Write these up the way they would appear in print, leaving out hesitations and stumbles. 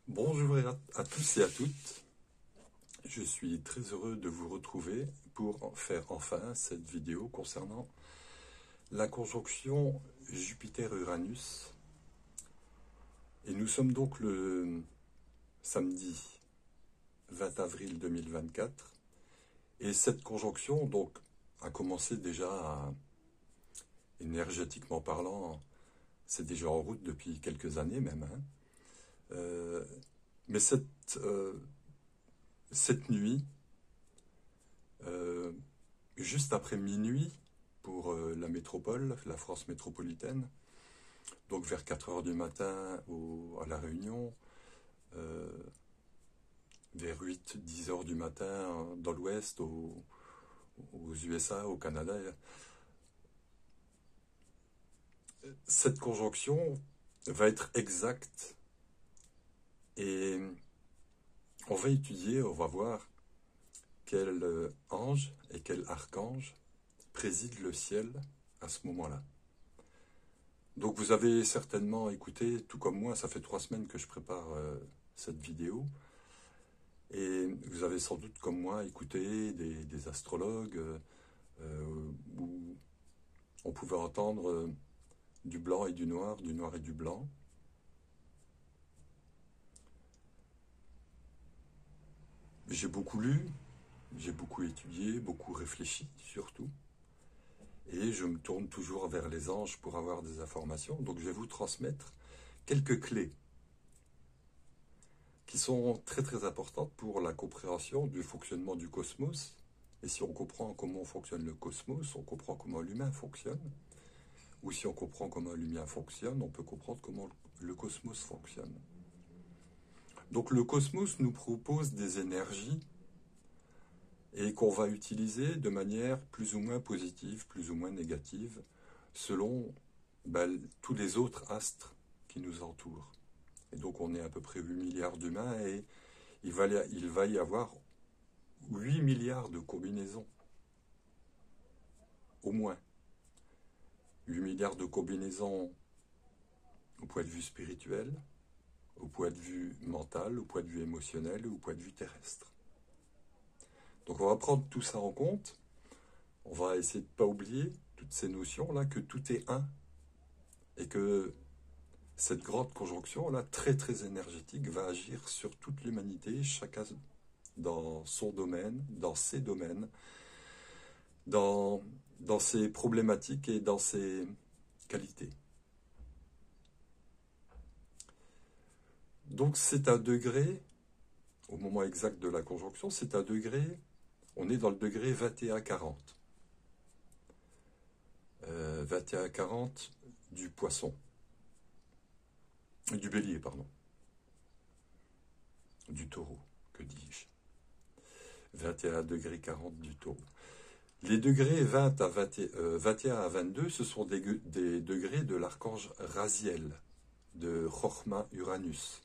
Bonjour à tous et à toutes. Je suis très heureux de vous retrouver pour faire enfin cette vidéo concernant la conjonction Jupiter-Uranus. Et nous sommes donc le samedi 20 avril 2024. Et cette conjonction donc a commencé déjà, énergétiquement parlant, c'est déjà en route depuis quelques années même. Mais cette nuit, juste après minuit pour la métropole, la France métropolitaine, donc vers 4 heures du matin à La Réunion, vers 8-10 heures du matin dans l'Ouest, aux USA, au Canada. Cette conjonction va être exacte et on va étudier, on va voir quel ange et quel archange préside le ciel à ce moment-là. Donc vous avez certainement écouté, tout comme moi, ça fait 3 semaines que je prépare cette vidéo, et vous avez sans doute comme moi écouté des astrologues où on pouvait entendre du blanc et du noir et du blanc. J'ai beaucoup lu, j'ai beaucoup étudié, beaucoup réfléchi surtout. Et je me tourne toujours vers les anges pour avoir des informations. Donc je vais vous transmettre quelques clés qui sont très très importantes pour la compréhension du fonctionnement du cosmos. Et si on comprend comment fonctionne le cosmos, on comprend comment l'humain fonctionne. Ou si on comprend comment l'humain fonctionne, on peut comprendre comment le cosmos fonctionne. Donc le cosmos nous propose des énergies et qu'on va utiliser de manière plus ou moins positive, plus ou moins négative, selon tous les autres astres qui nous entourent. Et donc on est à peu près 8 milliards d'humains et il va y avoir 8 milliards de combinaisons, au moins. 8 milliards de combinaisons au point de vue spirituel, au point de vue mental, au point de vue émotionnel, au point de vue terrestre. Donc on va prendre tout ça en compte, on va essayer de ne pas oublier toutes ces notions-là, que tout est un, et que cette grande conjonction-là, très très énergétique, va agir sur toute l'humanité, chacun dans son domaine, dans ses domaines, dans ses problématiques et dans ses qualités. Donc c'est un degré, au moment exact de la conjonction, c'est un degré, on est dans le degré 21-40. 21-40 du poisson. Du bélier, pardon. Du taureau, que dis-je. 21 degrés 40 du taureau. Les degrés 21 à 22, ce sont des degrés de l'archange Raziel, de Chochma Uranus.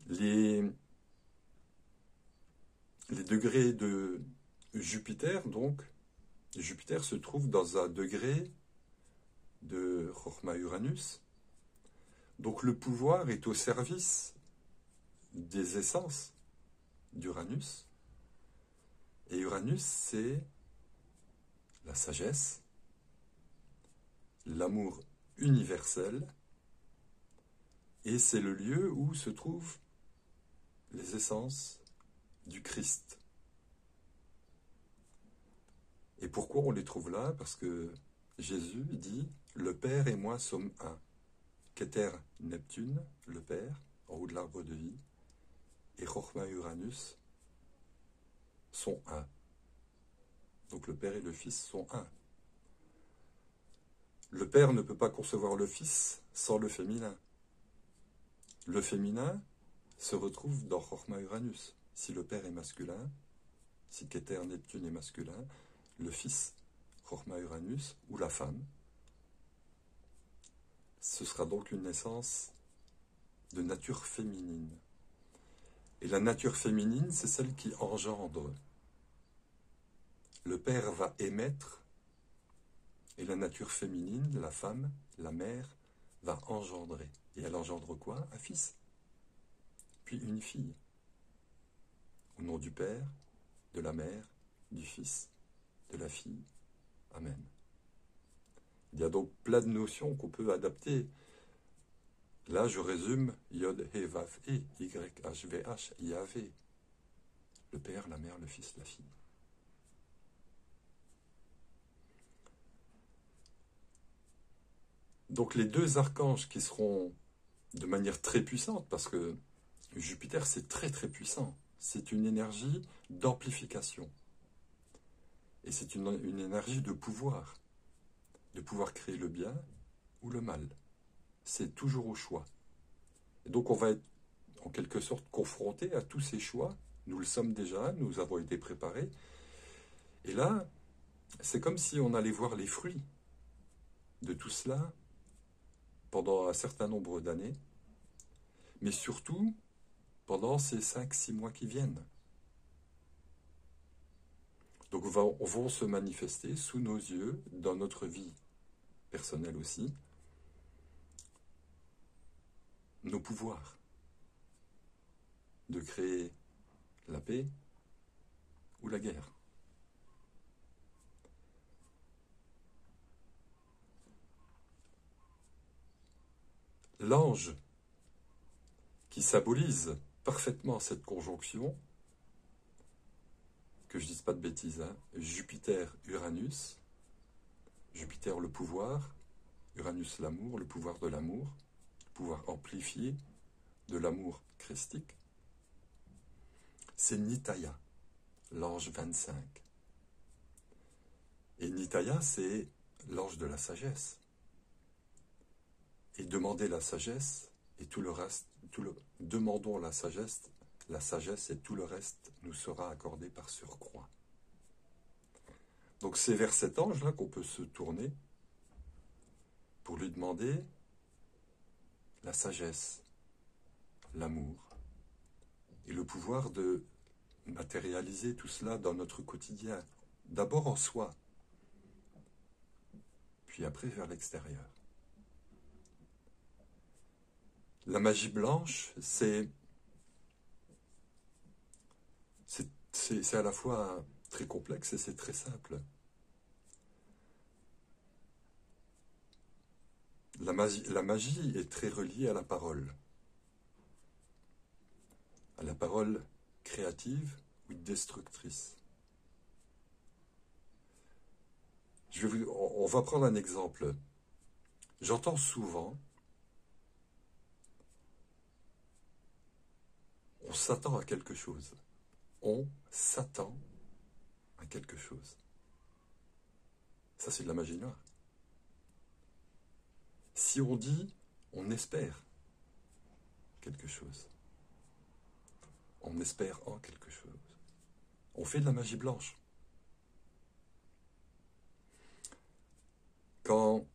Les degrés de Jupiter, donc, Jupiter se trouve dans un degré de Chochma Uranus. Donc le pouvoir est au service des essences d'Uranus. Et Uranus, c'est la sagesse, l'amour universel, et c'est le lieu où se trouvent les essences du Christ. Et pourquoi on les trouve là? Parce que Jésus dit « Le Père et moi sommes un ». Keter Neptune, le Père, en haut de l'arbre de vie, et Chochma Uranus sont un. Donc le Père et le Fils sont un. Le Père ne peut pas concevoir le Fils sans le féminin. Le féminin se retrouve dans Chochma Uranus. Si le Père est masculin, si Keter Neptune est masculin, le Fils, Chochma Uranus, ou la femme, ce sera donc une naissance de nature féminine. Et la nature féminine, c'est celle qui engendre. Le Père va émettre, et la nature féminine, la femme, la mère, va engendrer. Et elle engendre quoi? Un fils, puis une fille. Au nom du Père, de la Mère, du Fils, de la Fille. Amen. Il y a donc plein de notions qu'on peut adapter. Là, je résume Yod, He, Vav, E, Y, H, V, H, Yahvé. Le Père, la Mère, le Fils, la Fille. Donc les deux archanges qui seront de manière très puissante, parce que Jupiter c'est très très puissant, c'est une énergie d'amplification. Et c'est une énergie de pouvoir créer le bien ou le mal. C'est toujours au choix. Et donc on va être en quelque sorte confronté à tous ces choix. Nous le sommes déjà, nous avons été préparés. Et là, c'est comme si on allait voir les fruits de tout cela pendant un certain nombre d'années, mais surtout pendant ces 5-6 mois qui viennent. Donc vont se manifester sous nos yeux, dans notre vie personnelle aussi, nos pouvoirs de créer la paix ou la guerre. L'ange qui symbolise parfaitement cette conjonction, que je ne dise pas de bêtises, hein, Jupiter-Uranus, Jupiter le pouvoir, Uranus l'amour, le pouvoir de l'amour, le pouvoir amplifié de l'amour christique, c'est Nitaya, l'ange 25. Et Nitaya, c'est l'ange de la sagesse. Et demander la sagesse et tout le reste, demandons la sagesse et tout le reste nous sera accordé par surcroît. Donc c'est vers cet ange-là qu'on peut se tourner pour lui demander la sagesse, l'amour et le pouvoir de matérialiser tout cela dans notre quotidien, d'abord en soi, puis après vers l'extérieur. La magie blanche, c'est à la fois très complexe et c'est très simple. La magie est très reliée à la parole créative ou destructrice. On va prendre un exemple. J'entends souvent, on s'attend à quelque chose. On s'attend à quelque chose. Ça, c'est de la magie noire. Si on dit, on espère quelque chose. On espère en quelque chose. On fait de la magie blanche. Quand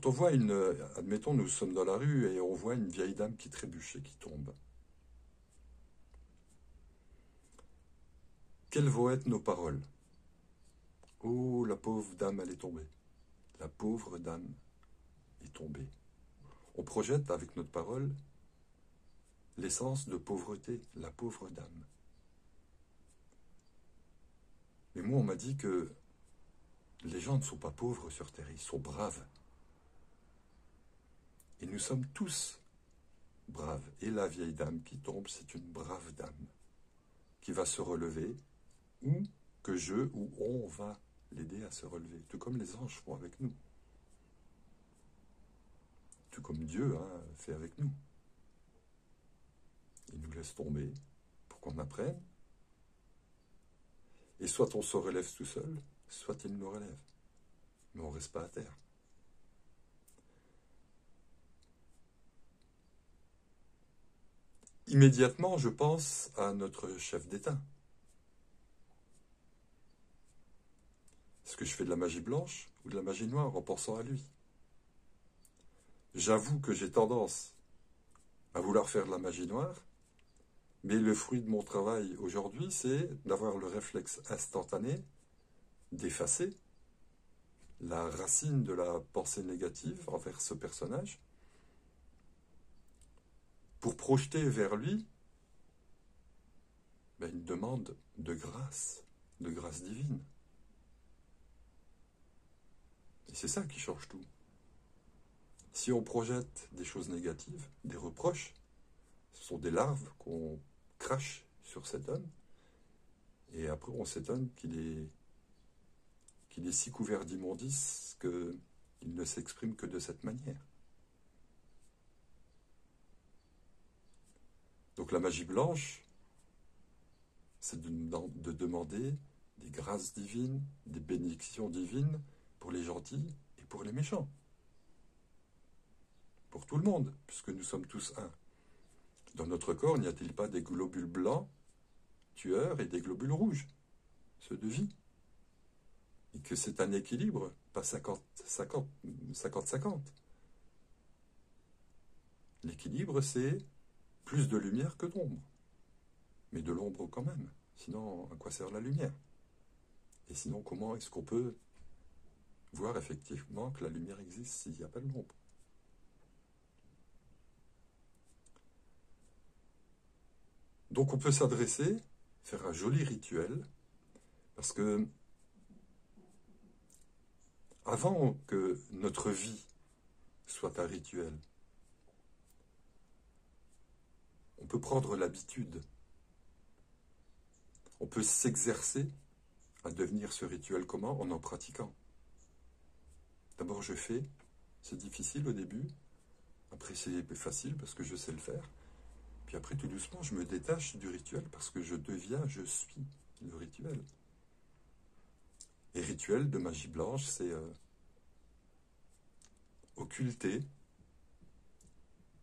on voit admettons, nous sommes dans la rue et on voit une vieille dame qui trébuche et qui tombe. Quelles vont être nos paroles? Oh, la pauvre dame, elle est tombée. La pauvre dame est tombée. On projette avec notre parole l'essence de pauvreté, la pauvre dame. Mais moi, on m'a dit que les gens ne sont pas pauvres sur terre, ils sont braves. Et nous sommes tous braves. Et la vieille dame qui tombe, c'est une brave dame qui va se relever, ou que ou on va l'aider à se relever, tout comme les anges font avec nous. Tout comme Dieu fait avec nous. Il nous laisse tomber pour qu'on apprenne. Et soit on se relève tout seul, soit il nous relève. Mais on ne reste pas à terre. Immédiatement, je pense à notre chef d'État. Est-ce que je fais de la magie blanche ou de la magie noire en pensant à lui? J'avoue que j'ai tendance à vouloir faire de la magie noire, mais le fruit de mon travail aujourd'hui, c'est d'avoir le réflexe instantané d'effacer la racine de la pensée négative envers ce personnage, pour projeter vers lui une demande de grâce divine. Et c'est ça qui change tout. Si on projette des choses négatives, des reproches, ce sont des larves qu'on crache sur cet homme, et après on s'étonne qu'il est si couvert d'immondices qu'il ne s'exprime que de cette manière. Donc la magie blanche, c'est de demander des grâces divines, des bénédictions divines pour les gentils et pour les méchants. Pour tout le monde, puisque nous sommes tous un. Dans notre corps, n'y a-t-il pas des globules blancs, tueurs, et des globules rouges, ceux de vie? Et que c'est un équilibre, pas 50-50. L'équilibre, c'est plus de lumière que d'ombre. Mais de l'ombre quand même. Sinon, à quoi sert la lumière? Et sinon, comment est-ce qu'on peut voir effectivement que la lumière existe s'il n'y a pas de l'ombre? Donc on peut s'adresser, faire un joli rituel, parce que avant que notre vie soit un rituel, on peut prendre l'habitude, on peut s'exercer à devenir ce rituel comment? En pratiquant. D'abord je fais, c'est difficile au début, après c'est plus facile parce que je sais le faire, puis après tout doucement je me détache du rituel parce que je suis le rituel. Et rituel de magie blanche, c'est occulter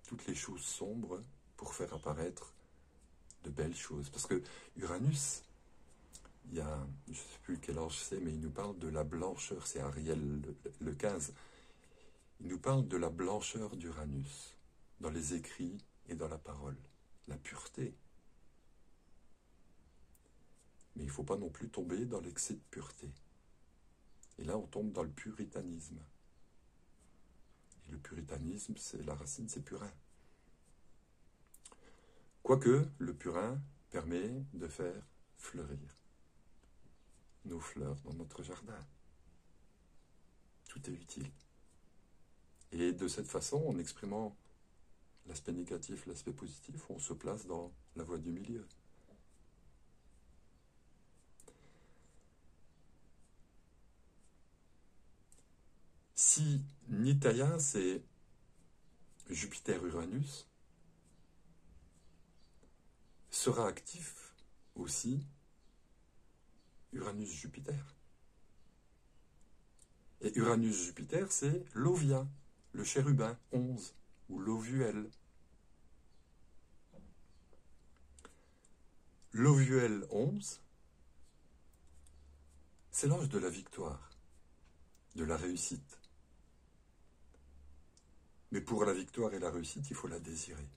toutes les choses sombres pour faire apparaître de belles choses. Parce que Uranus, je ne sais plus quel ange c'est, mais il nous parle de la blancheur, c'est Ariel le 15. Il nous parle de la blancheur d'Uranus, dans les écrits et dans la parole, la pureté. Mais il ne faut pas non plus tomber dans l'excès de pureté. Et là, on tombe dans le puritanisme. Et le puritanisme, c'est la racine, c'est purin. Quoique, le purin permet de faire fleurir nos fleurs dans notre jardin. Tout est utile. Et de cette façon, en exprimant l'aspect négatif, l'aspect positif, on se place dans la voie du milieu. Si Nitaya, c'est Jupiter-Uranus, sera actif aussi Uranus-Jupiter. Et Uranus-Jupiter, c'est l'Ovia, le chérubin 11, ou l'Ovuel. L'Ovuel 11, c'est l'ange de la victoire, de la réussite. Mais pour la victoire et la réussite, il faut la désirer.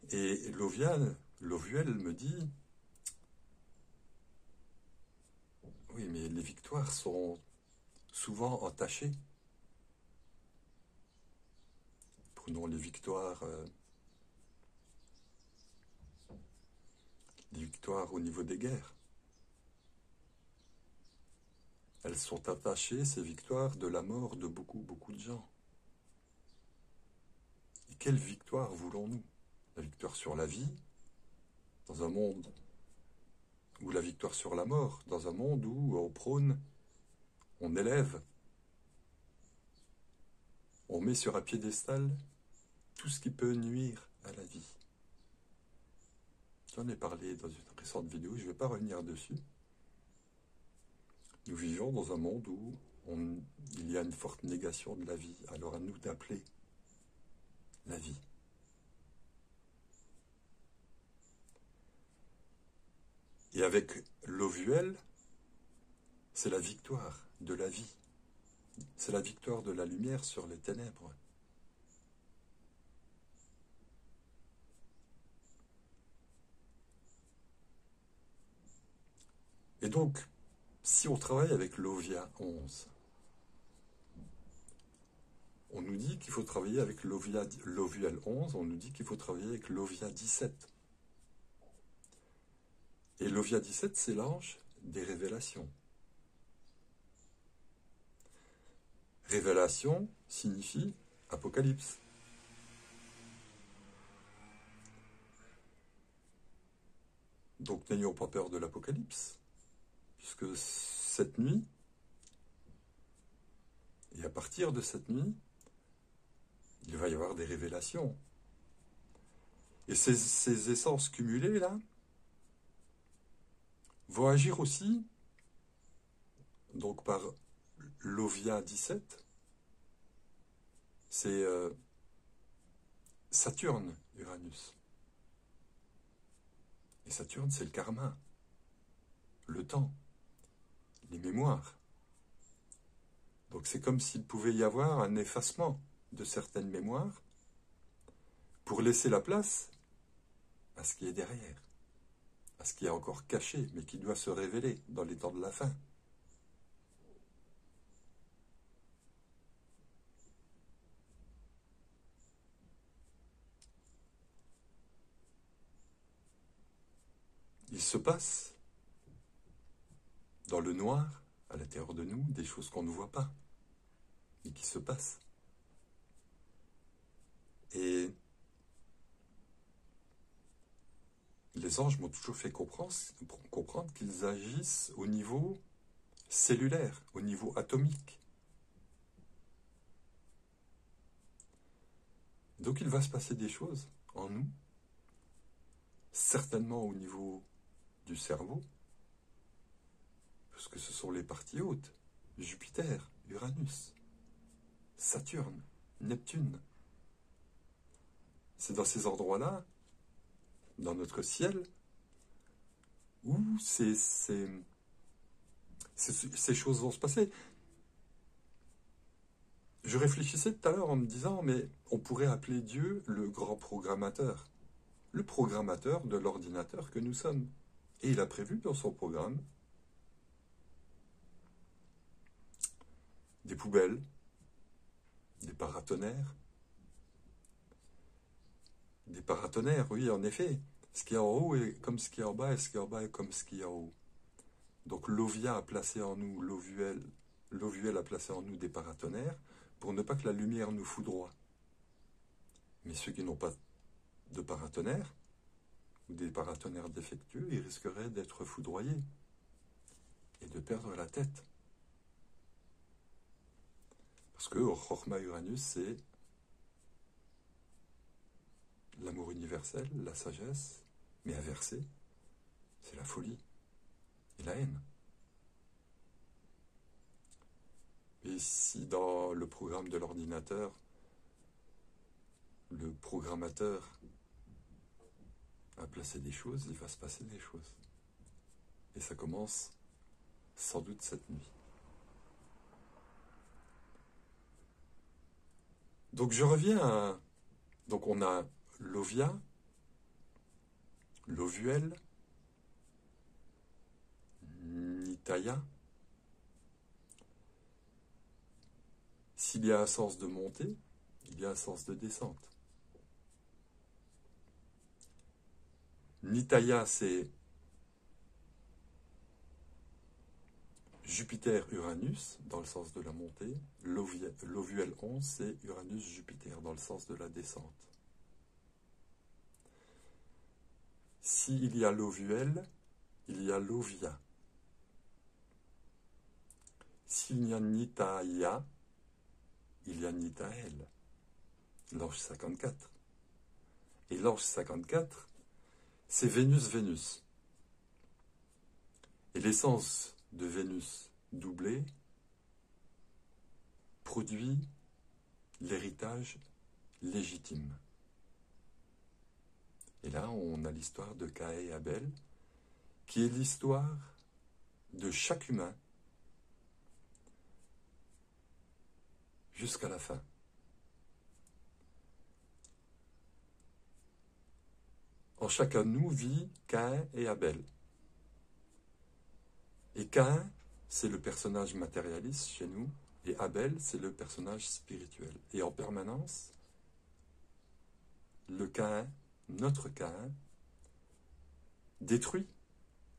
Et l'Ovuel me dit, oui, mais les victoires sont souvent entachées. Prenons les victoires au niveau des guerres. Elles sont attachées, ces victoires, de la mort de beaucoup, beaucoup de gens. Et quelle victoire voulons-nous? La victoire sur la vie, dans un monde, ou la victoire sur la mort, dans un monde où on prône, on élève, on met sur un piédestal tout ce qui peut nuire à la vie. J'en ai parlé dans une récente vidéo, je ne vais pas revenir dessus. Nous vivons dans un monde où il y a une forte négation de la vie, alors à nous d'appeler la vie. Et avec l'Ovuel, c'est la victoire de la vie. C'est la victoire de la lumière sur les ténèbres. Et donc, Si on travaille avec l'Ovia 11, on nous dit qu'il faut travailler avec l'Ovuel 11, on nous dit qu'il faut travailler avec l'Ovia 17. Et l'Ovia 17, c'est l'ange des révélations. Révélation signifie apocalypse. Donc n'ayons pas peur de l'apocalypse, puisque cette nuit, et à partir de cette nuit, il va y avoir des révélations. Et ces essences cumulées, là, vont agir aussi, donc par l'Ovia 17, c'est Saturne, Uranus. Et Saturne, c'est le karma, le temps, les mémoires. Donc c'est comme s'il pouvait y avoir un effacement de certaines mémoires pour laisser la place à ce qui est derrière, à ce qui est encore caché, mais qui doit se révéler dans les temps de la fin. Il se passe dans le noir, à l'intérieur de nous, des choses qu'on ne voit pas, mais qui se passent. Et les anges m'ont toujours fait comprendre qu'ils agissent au niveau cellulaire, au niveau atomique. Donc il va se passer des choses en nous, certainement au niveau du cerveau, parce que ce sont les parties hautes, Jupiter, Uranus, Saturne, Neptune. C'est dans ces endroits-là, dans notre ciel, où ces choses vont se passer. Je réfléchissais tout à l'heure en me disant, mais on pourrait appeler Dieu le grand programmateur, le programmateur de l'ordinateur que nous sommes. Et il a prévu dans son programme des poubelles, des paratonnerres. Des paratonnerres, oui, en effet. Ce qui est en haut est comme ce qui est en bas, et ce qui est en bas est comme ce qui est en haut. Donc l'Ovia a placé en nous, l'Ovuel a placé en nous des paratonnerres pour ne pas que la lumière nous foudroie. Mais ceux qui n'ont pas de paratonnerres, ou des paratonnerres défectueux, ils risqueraient d'être foudroyés et de perdre la tête. Parce que Chorma Uranus, c'est l'amour universel, la sagesse, mais inversée, c'est la folie et la haine. Et si dans le programme de l'ordinateur, le programmateur a placé des choses, il va se passer des choses. Et ça commence sans doute cette nuit. Donc je reviens à... Donc on a l'Ovia, l'Ovuel, Nitaya. S'il y a un sens de montée, il y a un sens de descente. Nitaya, c'est Jupiter-Uranus, dans le sens de la montée. L'Ovuel 11, c'est Uranus-Jupiter, dans le sens de la descente. S'il y a l'Ovuel, il y a l'Ovia. S'il y a Nitaya, il y a Nitaël, l'ange 54. Et l'ange 54, c'est Vénus-Vénus. Et l'essence de Vénus doublée produit l'héritage légitime. Et là, on a l'histoire de Caïn et Abel, qui est l'histoire de chaque humain jusqu'à la fin. En chacun de nous vit Caïn et Abel. Et Caïn c'est le personnage matérialiste chez nous, et Abel, c'est le personnage spirituel. Et en permanence, le Caïn, notre Caïn, détruit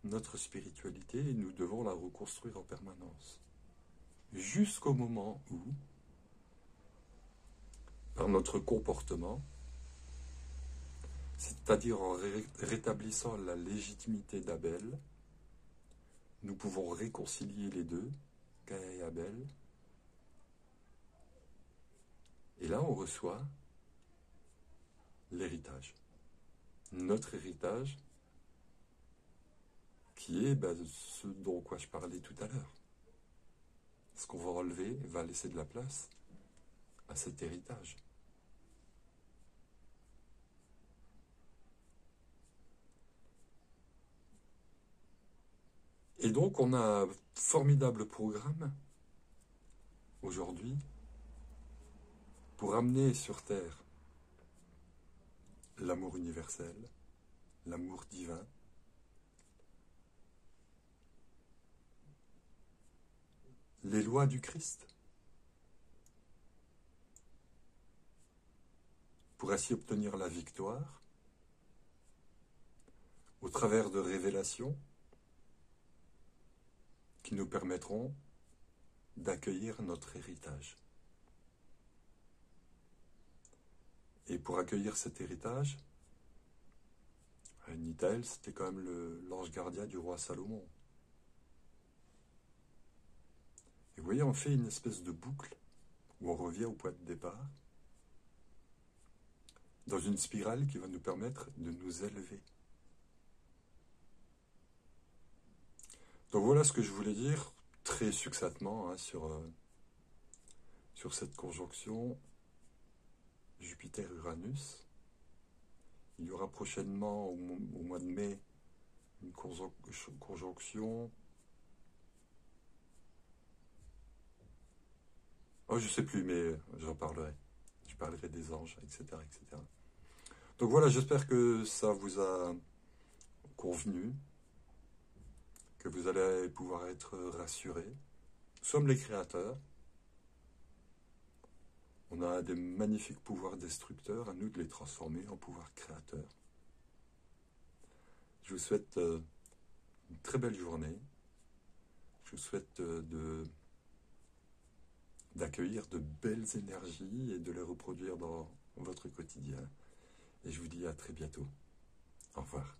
notre spiritualité et nous devons la reconstruire en permanence. Jusqu'au moment où, par notre comportement, c'est-à-dire en rétablissant la légitimité d'Abel, nous pouvons réconcilier les deux, Caïn et Abel, et là on reçoit l'héritage. Notre héritage, qui est ce dont quoi je parlais tout à l'heure. Ce qu'on va enlever va laisser de la place à cet héritage. Et donc on a un formidable programme aujourd'hui pour amener sur Terre l'amour universel, l'amour divin, les lois du Christ, pour ainsi obtenir la victoire au travers de révélations qui nous permettront d'accueillir notre héritage. Et pour accueillir cet héritage, Nitaël, c'était quand même l'ange gardien du roi Salomon. Et vous voyez, on fait une espèce de boucle où on revient au point de départ, dans une spirale qui va nous permettre de nous élever. Donc voilà ce que je voulais dire très succinctement sur cette conjonction Jupiter-Uranus. Il y aura prochainement, au mois de mai, une conjonction. Oh, je ne sais plus, mais j'en parlerai. Je parlerai des anges, etc., etc. Donc voilà, j'espère que ça vous a convenu, que vous allez pouvoir être rassurés. Nous sommes les créateurs. On a des magnifiques pouvoirs destructeurs, à nous de les transformer en pouvoirs créateurs. Je vous souhaite une très belle journée. Je vous souhaite d'accueillir de belles énergies et de les reproduire dans votre quotidien. Et je vous dis à très bientôt. Au revoir.